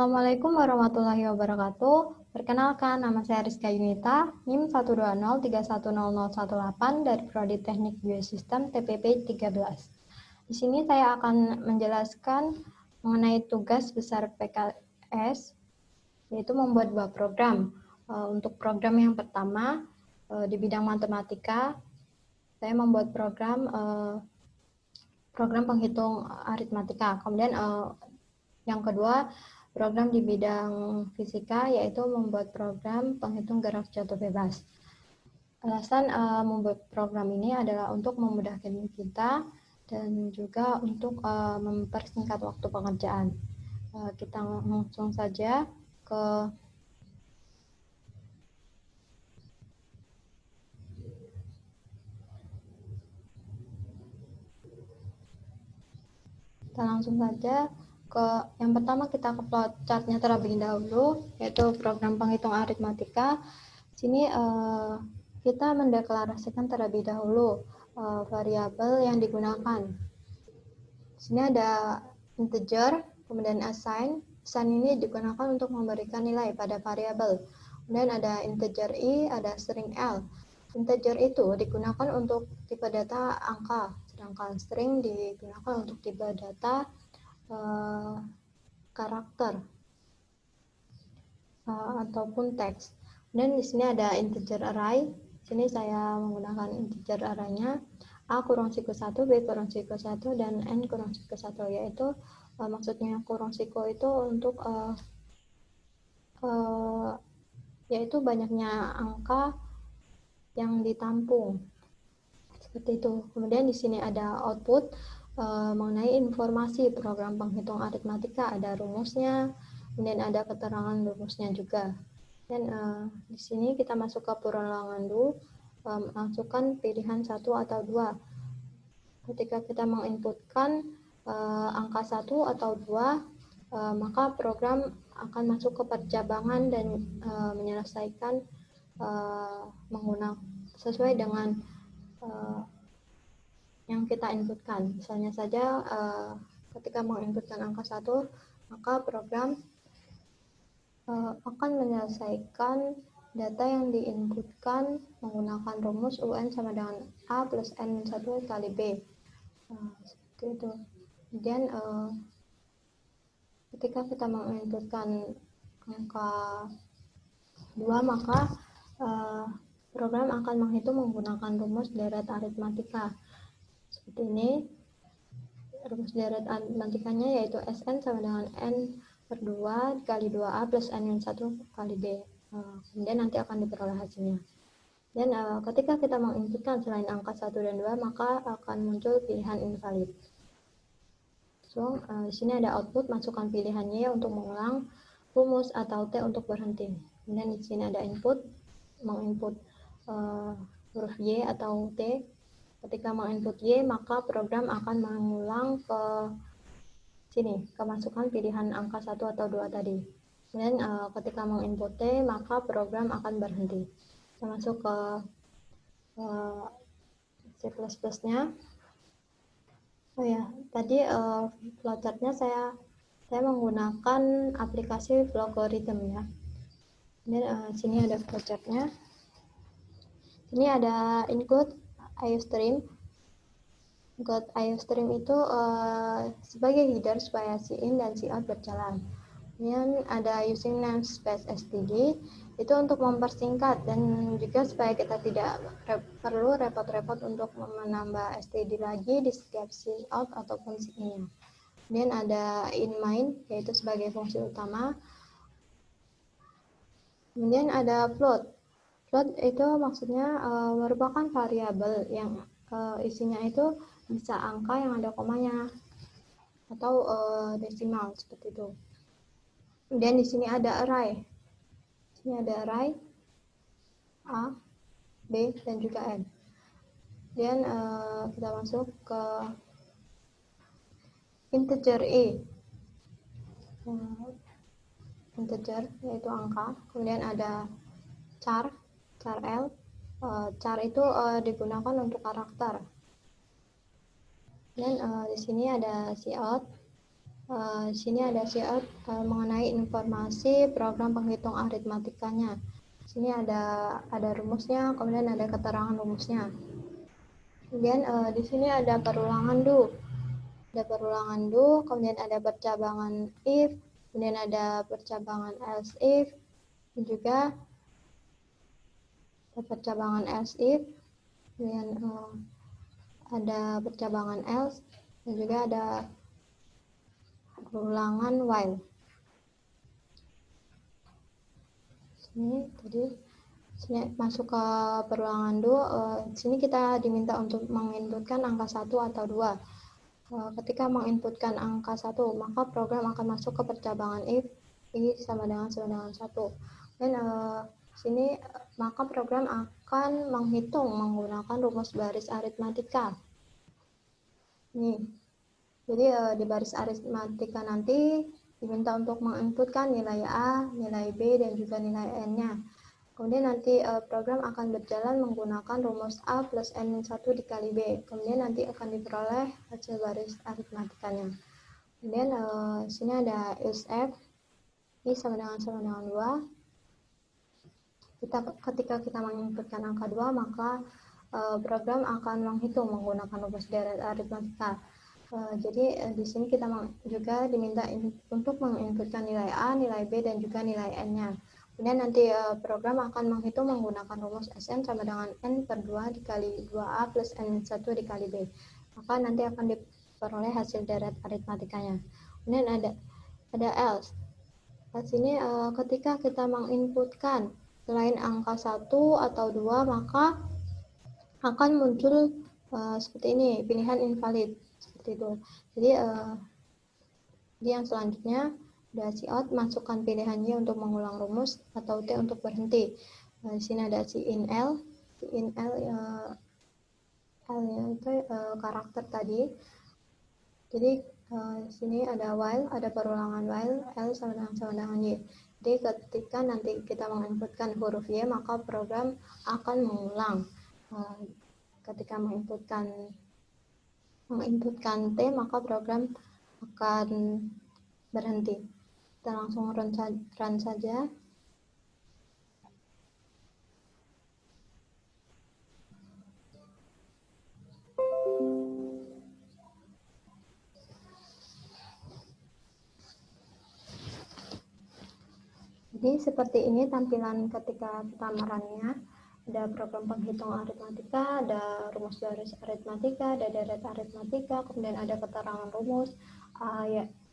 Assalamualaikum warahmatullahi wabarakatuh. Perkenalkan, nama saya Rizka Yunita, NIM 120310018 dari Prodi Teknik Biosistem TPP 13. Di sini saya akan menjelaskan mengenai tugas besar PKS, yaitu membuat dua program. Untuk program yang pertama, di bidang matematika, saya membuat program penghitung aritmatika. Kemudian yang kedua, program di bidang fisika, yaitu membuat program penghitung gerak jatuh bebas. Alasan membuat program ini adalah untuk memudahkan kita dan juga untuk mempersingkat waktu pengerjaan. Kita langsung saja ke yang pertama, kita ke flowchartnya terlebih dahulu, yaitu program penghitung aritmatika. Sini kita mendeklarasikan terlebih dahulu variabel yang digunakan. Sini ada integer, kemudian assign. Assign ini digunakan untuk memberikan nilai pada variabel. Kemudian ada integer i, ada string l. Integer itu digunakan untuk tipe data angka, sedangkan string digunakan untuk tipe data karakter ataupun teks. Dan di sini ada integer array. Sini saya menggunakan integer array-nya a kurang siku 1, b kurang siku 1, dan n kurang siku 1, yaitu maksudnya kurang siku itu untuk yaitu banyaknya angka yang ditampung. Seperti itu. Kemudian di sini ada output mengenai informasi program penghitung aritmatika, ada rumusnya, kemudian ada keterangan rumusnya juga. Dan di sini kita masuk ke perulangan dulu, masukkan pilihan 1 atau 2. Ketika kita menginputkan angka 1 atau 2, maka program akan masuk ke percabangan dan menyelesaikan menggunakan sesuai dengan yang kita inputkan. Misalnya saja ketika menginputkan angka 1, maka program akan menyelesaikan data yang diinputkan menggunakan rumus UN sama dengan A plus N1 kali B. Seperti itu. Kemudian ketika kita menginputkan angka 2, maka program akan menghitung menggunakan rumus deret aritmatika. Seperti ini. Rumus deret aritmatikanya yaitu Sn sama dengan N per 2 kali 2A plus N-1 kali D. Kemudian nanti akan diperoleh hasilnya. Dan ketika kita menginputkan selain angka 1 dan 2, maka akan muncul pilihan invalid. So, di sini ada output, masukkan pilihannya untuk mengulang, rumus, atau T untuk berhenti. Kemudian di sini ada input, menginput huruf Y atau T. Ketika menginput Y, maka program akan mengulang ke sini, kemasukan pilihan angka 1 atau 2 tadi. Kemudian ketika menginput T, maka program akan berhenti. Kita masuk ke C++-nya. Oh ya, tadi flowchart-nya saya menggunakan aplikasi Flowgorithms ya. Dan sini ada flowchart-nya. Ini ada include IOStream. Include IOStream itu sebagai header supaya si in dan si out berjalan. Kemudian ada using namespace std, itu untuk mempersingkat dan juga supaya kita tidak perlu repot-repot untuk menambah std lagi di setiap si out ataupun si in. Kemudian ada in main, yaitu sebagai fungsi utama. Kemudian ada float. Float itu maksudnya merupakan variabel yang isinya itu bisa angka yang ada komanya atau desimal seperti itu. Kemudian di sini ada array. Di sini ada array A, B, dan juga N. Kemudian kita masuk ke integer E. Integer yaitu angka. Kemudian ada char L. Char itu digunakan untuk karakter. Dan di sini ada cout. Di sini ada syarat mengenai informasi program penghitung aritmatikanya. Di sini ada rumusnya, kemudian ada keterangan rumusnya. Kemudian di sini ada perulangan do. Ada perulangan do, kemudian ada percabangan if, kemudian ada percabangan else if, dan juga ada percabangan else if, kemudian ada percabangan else, dan juga ada perulangan while. Sini masuk ke perulangan do. Sini kita diminta untuk menginputkan angka 1 atau 2. Ketika menginputkan angka 1, maka program akan masuk ke percabangan if i sama dengan 1. Dan sini maka program akan menghitung menggunakan rumus baris aritmatika. Nih. Jadi di baris aritmatika nanti diminta untuk menginputkan nilai A, nilai B, dan juga nilai N-nya. Kemudian nanti program akan berjalan menggunakan rumus A plus N1 dikali B. Kemudian nanti akan diperoleh hasil baris aritmatikanya. Kemudian sini ada else if i sama dengan 2. Ketika kita menginputkan angka 2, maka program akan menghitung menggunakan rumus deret aritmatika. Jadi di sini kita juga diminta untuk menginputkan nilai A, nilai B, dan juga nilai N-nya. Kemudian nanti program akan menghitung menggunakan rumus Sn sama dengan N per 2 dikali 2A plus N1 dikali B. Maka nanti akan diperoleh hasil deret aritmatikanya. Kemudian ada else. Else ini ketika kita menginputkan selain angka 1 atau 2, maka akan muncul seperti ini, pilihan invalid. Seperti itu. Jadi yang selanjutnya ada cout, masukkan pilihannya untuk mengulang rumus, atau T untuk berhenti. Di sini ada in L. In L itu karakter tadi. Jadi di sini ada while, ada perulangan while L sama dengan Y. Jadi ketika nanti kita menginputkan huruf Y, maka program akan mengulang. Ketika menginputkan T, maka program akan berhenti. Kita langsung run saja. Jadi seperti ini tampilan ketika kita merunnya. Ada program penghitung aritmatika, ada rumus baris aritmatika, ada deret aritmatika, kemudian ada keterangan rumus.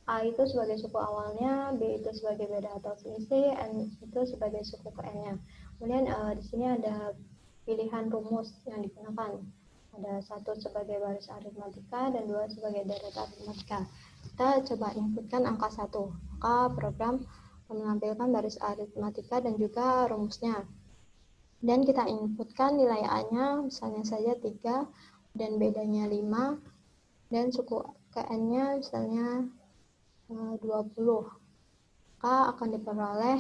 A itu sebagai suku awalnya, B itu sebagai beda atau selisih, N itu sebagai suku ke N-nya. Kemudian di sini ada pilihan rumus yang digunakan. Ada 1 sebagai baris aritmatika dan 2 sebagai deret aritmatika. Kita coba inputkan angka 1, maka program menampilkan baris aritmatika dan juga rumusnya. Dan kita inputkan nilai A-nya, misalnya saja 3, dan bedanya 5, dan suku ke N-nya misalnya 20. Maka akan diperoleh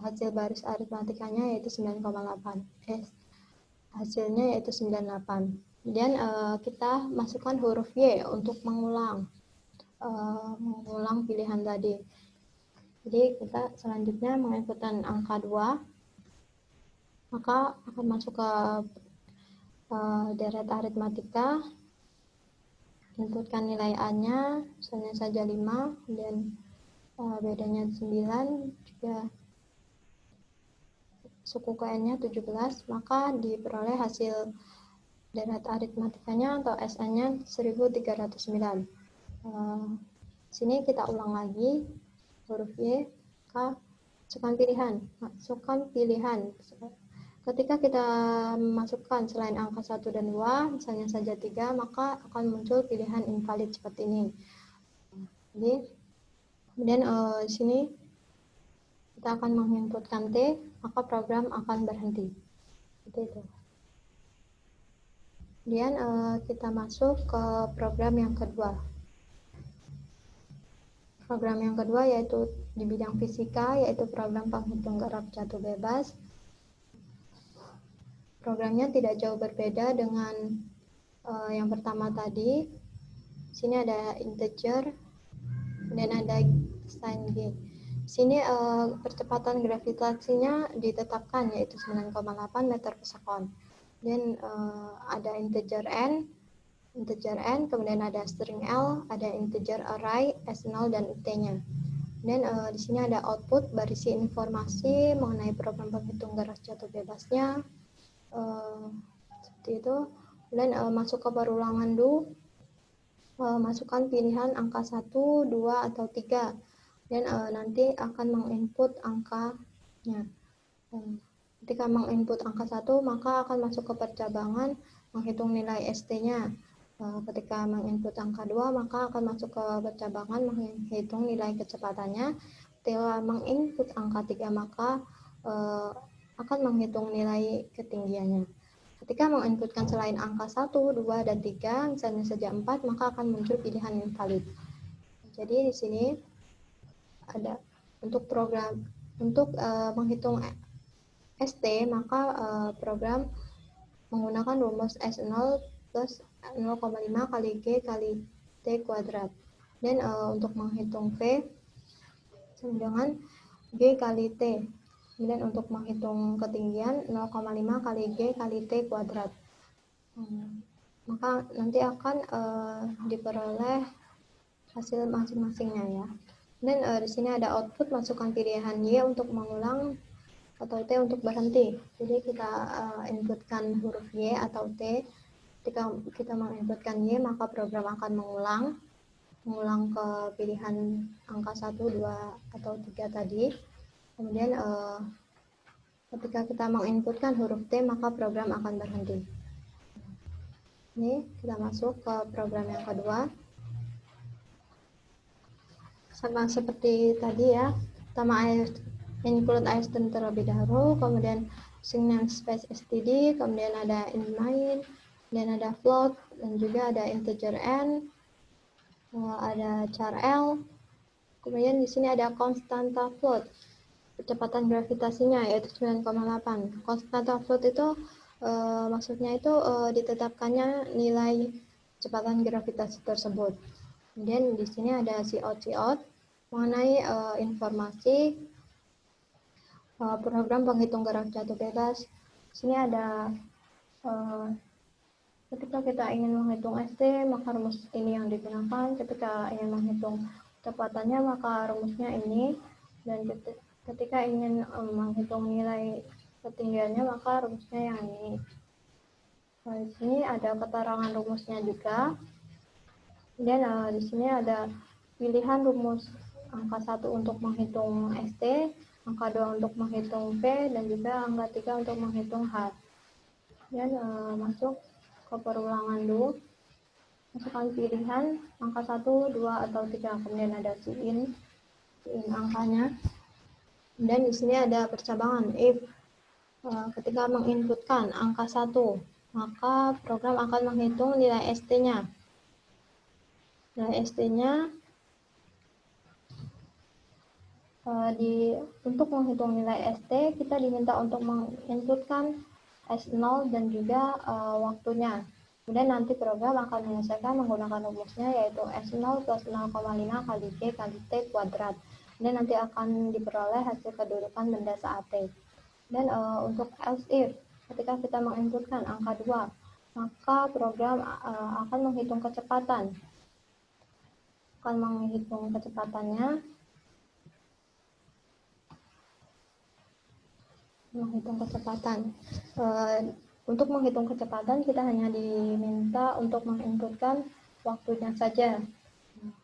hasil baris aritmatikanya yaitu 9,8. Hasilnya yaitu 98. Kemudian kita masukkan huruf Y untuk mengulang pilihan tadi. Jadi kita selanjutnya menginputkan angka 2, maka akan masuk ke deret aritmatika, inputkan nilai A-nya, misalnya saja 5, dan bedanya 9, juga suku ke N-nya 17, maka diperoleh hasil deret aritmatikanya atau SN-nya 1309. Sini kita ulang lagi huruf Y, masukkan pilihan. Ketika kita masukkan selain angka 1 dan 2, misalnya saja 3, maka akan muncul pilihan invalid seperti ini. Jadi, kemudian di sini kita akan menginputkan T, maka program akan berhenti. Seperti itu. Kemudian kita masuk ke program yang kedua. Program yang kedua yaitu di bidang fisika, yaitu program penghitung gerak jatuh bebas. Programnya tidak jauh berbeda dengan yang pertama tadi. Sini ada integer, kemudian ada sin G. Sini percepatan gravitasinya ditetapkan yaitu 9,8 meter per sekon. Dan ada integer n, kemudian ada string L, ada integer array S0 dan UT-nya. Dan di sini ada output berisi informasi mengenai program penghitung gerak jatuh bebasnya, seperti itu. Kemudian masuk ke perulangan do, masukkan pilihan angka 1, 2, atau 3, dan nanti akan menginput angkanya. Ketika menginput angka 1, maka akan masuk ke percabangan menghitung nilai ST-nya. Ketika menginput angka 2, maka akan masuk ke percabangan menghitung nilai kecepatannya. Ketika menginput angka 3, maka akan menghitung nilai ketinggiannya. Ketika menginputkan selain angka 1, 2, dan 3, misalnya saja 4, maka akan muncul pilihan invalid. Jadi di sini ada untuk program untuk menghitung ST, maka program menggunakan rumus S0 plus 0,5 kali G kali T kuadrat. Dan untuk menghitung V sama dengan G kali T. Kemudian untuk menghitung ketinggian 0,5 kali G kali T kuadrat. Maka nanti akan diperoleh hasil masing-masingnya ya. Dan di sini ada output, masukkan pilihan Y untuk mengulang atau T untuk berhenti. Jadi kita inputkan huruf Y atau T. Ketika kita menginputkan Y, maka program akan mengulang ke pilihan angka 1, 2, atau 3 tadi. Kemudian ketika kita menginputkan huruf T, maka program akan berhenti. Ini kita masuk ke program yang kedua. Sama seperti tadi ya, pertama include iString terlebih dahulu, kemudian using namespace std, kemudian ada inMain, dan ada float, dan juga ada integer n, ada char L, kemudian di sini ada konstanta float, percepatan gravitasinya yaitu 9,8. Konstanta float itu maksudnya itu ditetapkannya nilai kecepatan gravitasi tersebut. Kemudian di sini ada cout mengenai informasi program penghitung gerak jatuh bebas. Di sini ada ketika kita ingin menghitung ST, maka rumus ini yang digunakan. Ketika ingin menghitung kecepatannya, maka rumusnya ini. Dan ketika ingin menghitung nilai ketinggiannya, maka rumusnya yang ini. Nah, di sini ada keterangan rumusnya juga. Dan di sini ada pilihan rumus angka 1 untuk menghitung ST, angka 2 untuk menghitung P, dan juga angka 3 untuk menghitung H. Dan masuk ke perulangan dulu, masukkan pilihan angka 1, 2, atau 3, kemudian ada in angkanya. Dan di sini ada percabangan if ketika menginputkan angka 1, maka program akan menghitung nilai ST-nya. Nilai ST-nya untuk menghitung nilai ST, kita diminta untuk menginputkan S0 dan juga waktunya. Kemudian nanti program akan menyelesaikan menggunakan rumusnya yaitu S0 plus 0,5 kali G kali T kuadrat. Dan nanti akan diperoleh hasil kedudukan benda saat T. Dan untuk else if, ketika kita menginputkan angka 2, maka program akan menghitung kecepatan. Akan menghitung kecepatannya. Untuk menghitung kecepatan kita hanya diminta untuk menginputkan waktunya saja.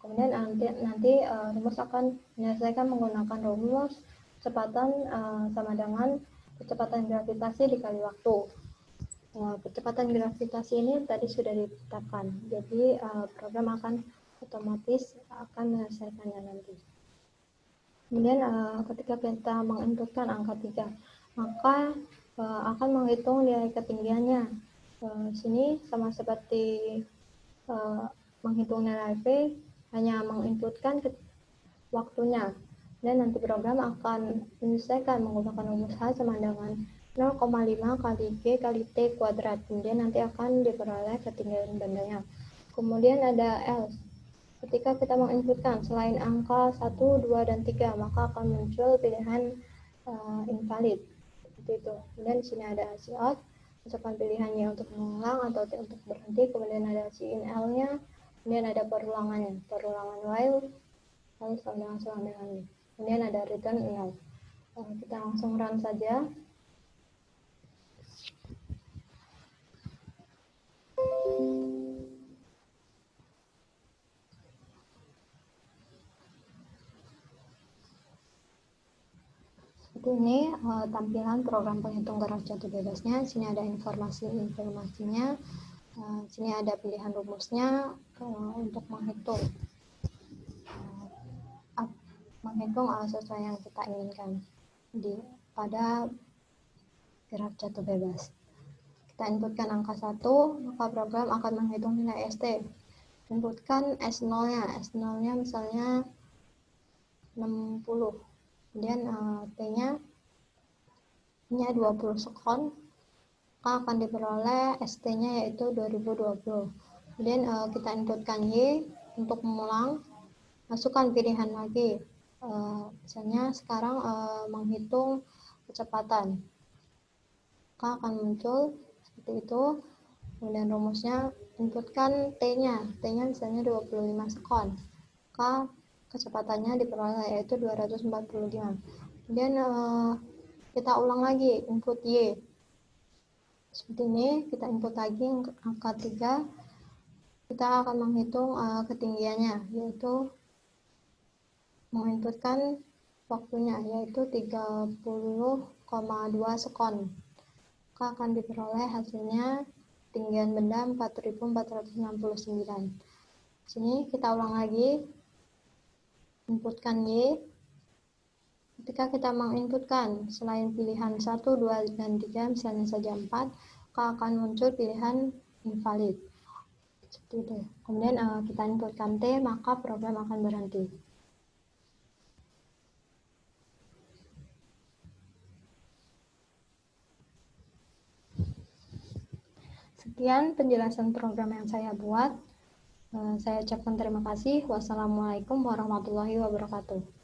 Kemudian nanti rumus akan menyelesaikan menggunakan rumus kecepatan sama dengan kecepatan gravitasi dikali waktu. Kecepatan gravitasi ini tadi sudah ditetapkan, jadi program akan otomatis akan menyelesaikannya nanti. Kemudian ketika kita menginputkan angka 3, maka akan menghitung nilai ketinggiannya. Sini sama seperti menghitung nilai P, hanya menginputkan waktunya. Dan nanti program akan menyelesaikan menggunakan rumus H sama dengan 0,5 kali G kali T kuadrat. Kemudian nanti akan diperoleh ketinggian bendanya. Kemudian ada else. Ketika kita menginputkan selain angka 1, 2, dan 3, maka akan muncul pilihan invalid. Seperti itu. Kemudian di sini ada cout, ucapan pilihannya untuk mengulang atau untuk berhenti. Kemudian ada CINL-nya. Kemudian ada perulangannya, perulangan while, lalu selanjutnya lagi. Kemudian ada return null. Kita langsung run saja. Seperti ini tampilan program penghitung gerak jatuh bebasnya. Sini ada informasinya. Sini ada pilihan rumusnya untuk menghitung sesuai yang kita inginkan pada gerak jatuh bebas. Kita inputkan angka 1, maka program akan menghitung nilai ST. Inputkan S0-nya. S0-nya misalnya 60. Kemudian T-nya 20 sekon. Maka akan diperoleh ST-nya yaitu 2020. Kemudian kita inputkan Y untuk mengulang. Masukkan pilihan lagi. Misalnya sekarang menghitung kecepatan. Maka akan muncul seperti itu. Kemudian rumusnya, inputkan T-nya misalnya 25 sekon. Maka kecepatannya diperoleh yaitu 245. Kemudian kita ulang lagi, input Y. Seperti ini, kita input lagi angka 3. Kita akan menghitung ketinggiannya, yaitu menginputkan waktunya, yaitu 30,2 sekon. Maka akan diperoleh hasilnya ketinggian benda 4469. Sini kita ulang lagi, inputkan Y. Ketika kita menginputkan selain pilihan 1, 2, dan 3, misalnya saja 4, maka akan muncul pilihan invalid. Seperti itu. Kemudian kita inputkan T, maka program akan berhenti. Sekian penjelasan program yang saya buat. Saya ucapkan terima kasih. Wassalamualaikum warahmatullahi wabarakatuh.